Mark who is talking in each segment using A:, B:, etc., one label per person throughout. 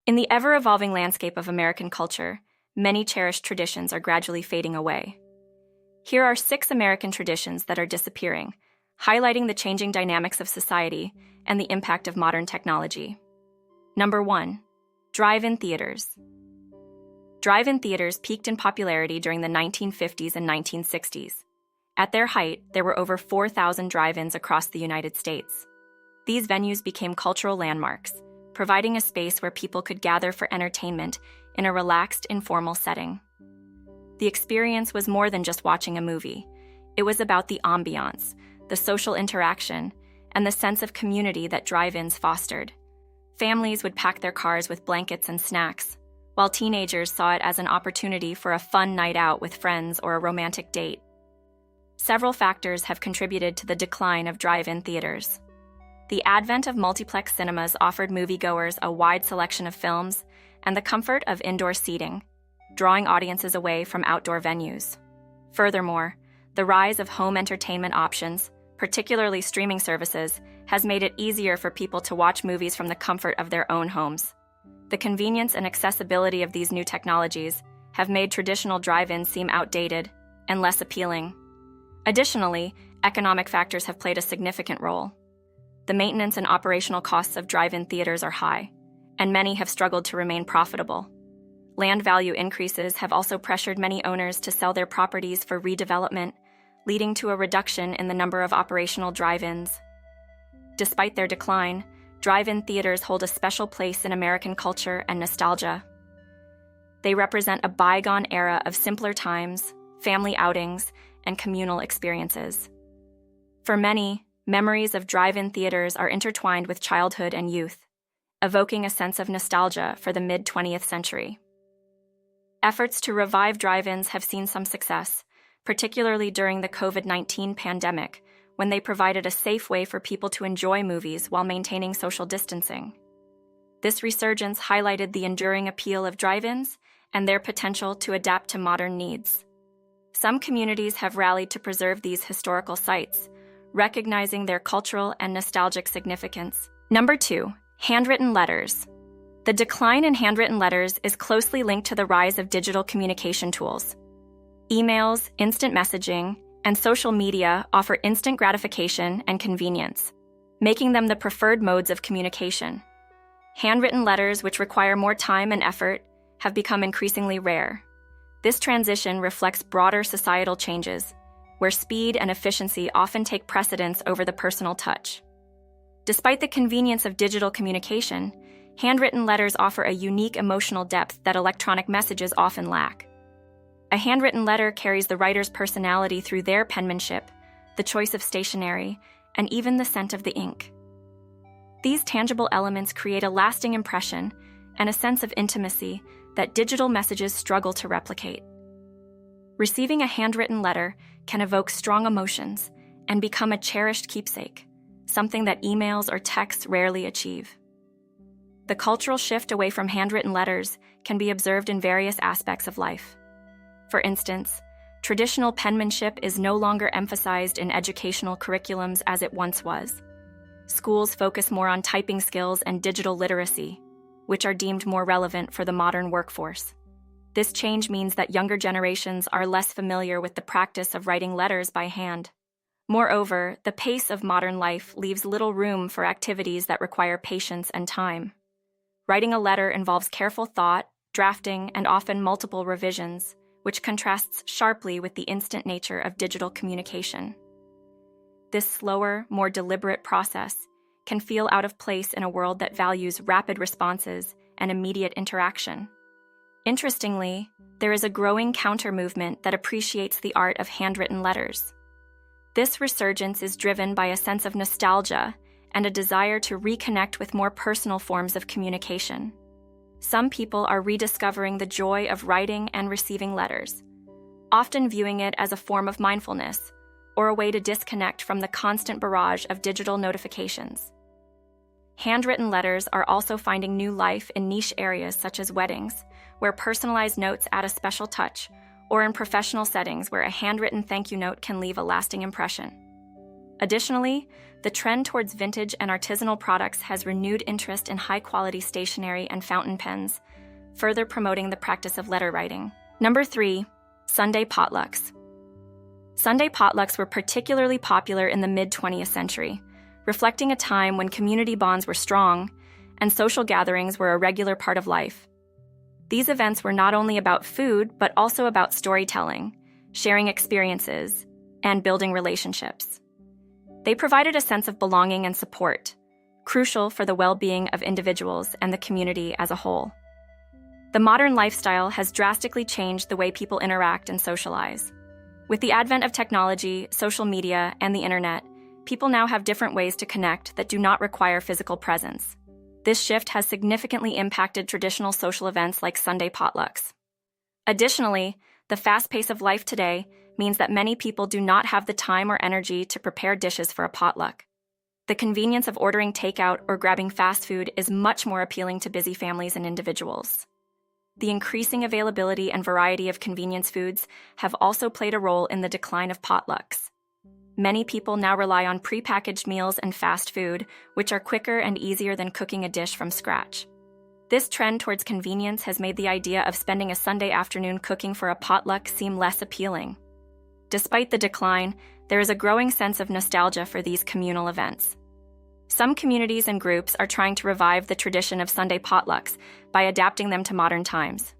A: In the ever-evolving landscape of American culture, many cherished traditions are gradually fading away. Here are 6 American traditions that are disappearing, highlighting the changing dynamics of society and the impact of modern technology. Number 1. Drive-in theaters. Drive-in theaters peaked in popularity during the 1950s and 1960s. At their height, there were over 4,000 drive-ins across the United States. These venues became cultural landmarks, providing a space where people could gather for entertainment in a relaxed, informal setting. The experience was more than just watching a movie. It was about the ambiance, the social interaction, and the sense of community that drive-ins fostered. Families would pack their cars with blankets and snacks, while teenagers saw it as an opportunity for a fun night out with friends or a romantic date. Several factors have contributed to the decline of drive-in theaters. The advent of multiplex cinemas offered moviegoers a wide selection of films and the comfort of indoor seating, drawing audiences away from outdoor venues. Furthermore, the rise of home entertainment options, particularly streaming services, has made it easier for people to watch movies from the comfort of their own homes. The convenience and accessibility of these new technologies have made traditional drive-ins seem outdated and less appealing. Additionally, economic factors have played a significant role. The maintenance and operational costs of drive-in theaters are high, and many have struggled to remain profitable. Land value increases have also pressured many owners to sell their properties for redevelopment, leading to a reduction in the number of operational drive-ins. Despite their decline, drive-in theaters hold a special place in American culture and nostalgia. They represent a bygone era of simpler times, family outings, and communal experiences. For many, memories of drive-in theaters are intertwined with childhood and youth, evoking a sense of nostalgia for the mid-20th century. Efforts to revive drive-ins have seen some success, particularly during the COVID-19 pandemic, when they provided a safe way for people to enjoy movies while maintaining social distancing. This resurgence highlighted the enduring appeal of drive-ins and their potential to adapt to modern needs. Some communities have rallied to preserve these historical sites, recognizing their cultural and nostalgic significance. Number 2. Handwritten letters. The decline in handwritten letters is closely linked to the rise of digital communication tools. Emails, instant messaging, and social media offer instant gratification and convenience, making them the preferred modes of communication. Handwritten letters, which require more time and effort, have become increasingly rare. This transition reflects broader societal changes, where speed and efficiency often take precedence over the personal touch. Despite the convenience of digital communication, handwritten letters offer a unique emotional depth that electronic messages often lack. A handwritten letter carries the writer's personality through their penmanship, the choice of stationery, and even the scent of the ink. These tangible elements create a lasting impression and a sense of intimacy that digital messages struggle to replicate. Receiving a handwritten letter can evoke strong emotions and become a cherished keepsake, something that emails or texts rarely achieve. The cultural shift away from handwritten letters can be observed in various aspects of life. For instance, traditional penmanship is no longer emphasized in educational curriculums as it once was. Schools focus more on typing skills and digital literacy, which are deemed more relevant for the modern workforce. This change means that younger generations are less familiar with the practice of writing letters by hand. Moreover, the pace of modern life leaves little room for activities that require patience and time. Writing a letter involves careful thought, drafting, and often multiple revisions, which contrasts sharply with the instant nature of digital communication. This slower, more deliberate process can feel out of place in a world that values rapid responses and immediate interaction. Interestingly, there is a growing counter-movement that appreciates the art of handwritten letters. This resurgence is driven by a sense of nostalgia and a desire to reconnect with more personal forms of communication. Some people are rediscovering the joy of writing and receiving letters, often viewing it as a form of mindfulness or a way to disconnect from the constant barrage of digital notifications. Handwritten letters are also finding new life in niche areas such as weddings, where personalized notes add a special touch, or in professional settings where a handwritten thank you note can leave a lasting impression. Additionally, the trend towards vintage and artisanal products has renewed interest in high-quality stationery and fountain pens, further promoting the practice of letter writing. Number 3. Sunday potlucks. Sunday potlucks were particularly popular in the mid-20th century, reflecting a time when community bonds were strong and social gatherings were a regular part of life. These events were not only about food, but also about storytelling, sharing experiences, and building relationships. They provided a sense of belonging and support, crucial for the well-being of individuals and the community as a whole. The modern lifestyle has drastically changed the way people interact and socialize. With the advent of technology, social media, and the internet, people now have different ways to connect that do not require physical presence. This shift has significantly impacted traditional social events like Sunday potlucks. Additionally, the fast pace of life today means that many people do not have the time or energy to prepare dishes for a potluck. The convenience of ordering takeout or grabbing fast food is much more appealing to busy families and individuals. The increasing availability and variety of convenience foods have also played a role in the decline of potlucks. Many people now rely on prepackaged meals and fast food, which are quicker and easier than cooking a dish from scratch. This trend towards convenience has made the idea of spending a Sunday afternoon cooking for a potluck seem less appealing. Despite the decline, there is a growing sense of nostalgia for these communal events. Some communities and groups are trying to revive the tradition of Sunday potlucks by adapting them to modern times.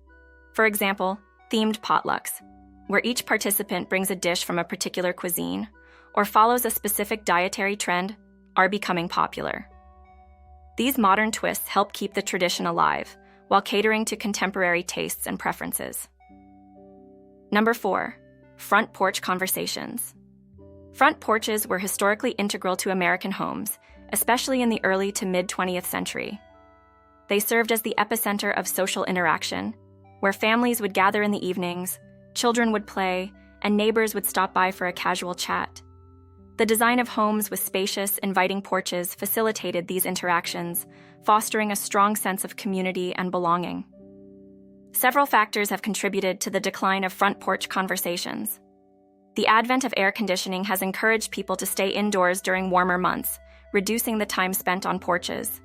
A: For example, themed potlucks, where each participant brings a dish from a particular cuisine or follows a specific dietary trend, are becoming popular. These modern twists help keep the tradition alive while catering to contemporary tastes and preferences. Number 4. Front porch conversations. Front porches were historically integral to American homes, especially in the early to mid-20th century. They served as the epicenter of social interaction, where families would gather in the evenings, children would play, and neighbors would stop by for a casual chat. The design of homes with spacious, inviting porches facilitated these interactions, fostering a strong sense of community and belonging. Several factors have contributed to the decline of front porch conversations. The advent of air conditioning has encouraged people to stay indoors during warmer months, reducing the time spent on porches.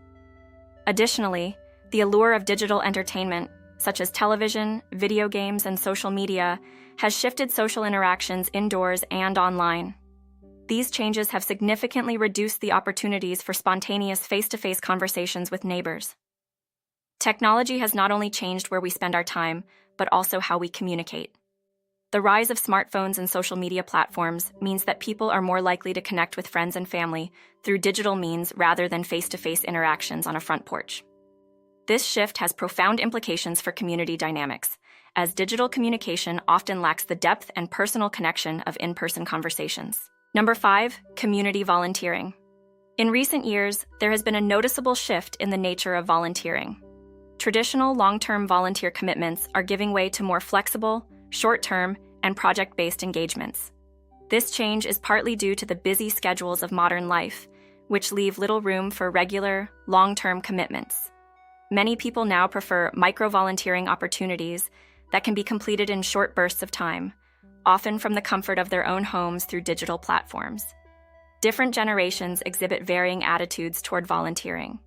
A: Additionally, the allure of digital entertainment, such as television, video games, and social media, has shifted social interactions indoors and online. These changes have significantly reduced the opportunities for spontaneous face-to-face conversations with neighbors. Technology has not only changed where we spend our time, but also how we communicate. The rise of smartphones and social media platforms means that people are more likely to connect with friends and family through digital means rather than face-to-face interactions on a front porch. This shift has profound implications for community dynamics, as digital communication often lacks the depth and personal connection of in-person conversations. Number 5. Community volunteering. In recent years, there has been a noticeable shift in the nature of volunteering. Traditional long-term volunteer commitments are giving way to more flexible, short-term, and project-based engagements. This change is partly due to the busy schedules of modern life, which leave little room for regular, long-term commitments. Many people now prefer micro-volunteering opportunities that can be completed in short bursts of time, often from the comfort of their own homes through digital platforms. Different generations exhibit varying attitudes toward volunteering.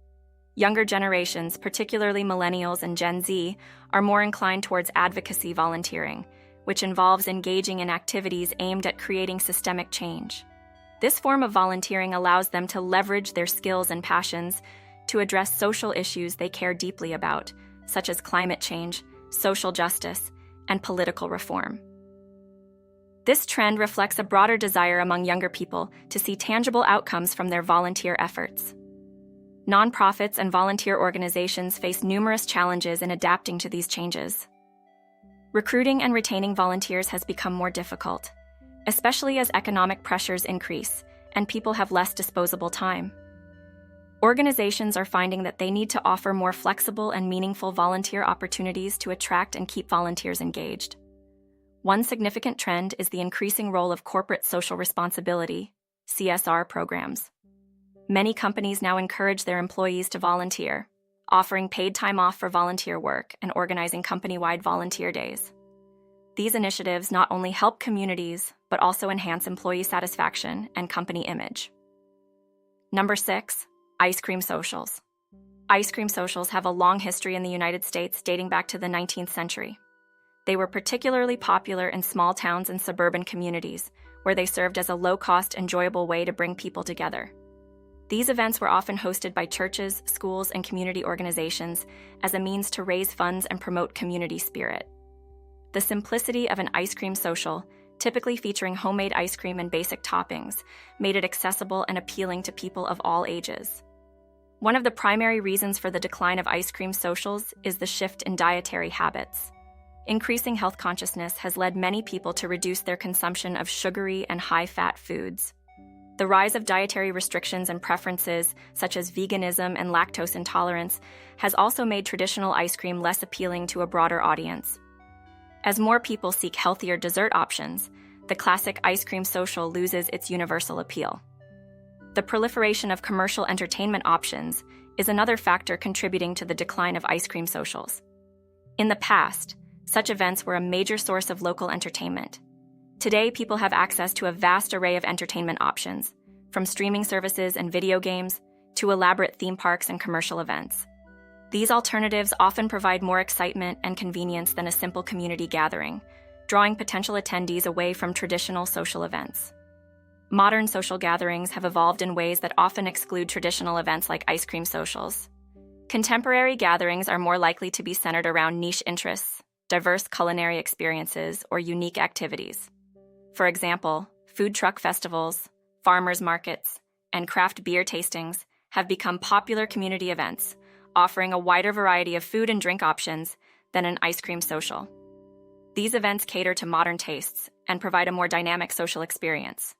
A: Younger generations, particularly millennials and Gen Z, are more inclined towards advocacy volunteering, which involves engaging in activities aimed at creating systemic change. This form of volunteering allows them to leverage their skills and passions to address social issues they care deeply about, such as climate change, social justice, and political reform. This trend reflects a broader desire among younger people to see tangible outcomes from their volunteer efforts. Nonprofits and volunteer organizations face numerous challenges in adapting to these changes. Recruiting and retaining volunteers has become more difficult, especially as economic pressures increase and people have less disposable time. Organizations are finding that they need to offer more flexible and meaningful volunteer opportunities to attract and keep volunteers engaged. One significant trend is the increasing role of corporate social responsibility, CSR programs. Many companies now encourage their employees to volunteer, offering paid time off for volunteer work and organizing company-wide volunteer days. These initiatives not only help communities, but also enhance employee satisfaction and company image. Number 6, ice cream socials. Ice cream socials have a long history in the United States dating back to the 19th century. They were particularly popular in small towns and suburban communities, where they served as a low-cost, enjoyable way to bring people together. These events were often hosted by churches, schools, and community organizations as a means to raise funds and promote community spirit. The simplicity of an ice cream social, typically featuring homemade ice cream and basic toppings, made it accessible and appealing to people of all ages. One of the primary reasons for the decline of ice cream socials is the shift in dietary habits. Increasing health consciousness has led many people to reduce their consumption of sugary and high-fat foods. The rise of dietary restrictions and preferences, such as veganism and lactose intolerance, has also made traditional ice cream less appealing to a broader audience. As more people seek healthier dessert options, the classic ice cream social loses its universal appeal. The proliferation of commercial entertainment options is another factor contributing to the decline of ice cream socials. In the past, such events were a major source of local entertainment. Today, people have access to a vast array of entertainment options, from streaming services and video games to elaborate theme parks and commercial events. These alternatives often provide more excitement and convenience than a simple community gathering, drawing potential attendees away from traditional social events. Modern social gatherings have evolved in ways that often exclude traditional events like ice cream socials. Contemporary gatherings are more likely to be centered around niche interests, diverse culinary experiences, or unique activities. For example, food truck festivals, farmers markets, and craft beer tastings have become popular community events, offering a wider variety of food and drink options than an ice cream social. These events cater to modern tastes and provide a more dynamic social experience.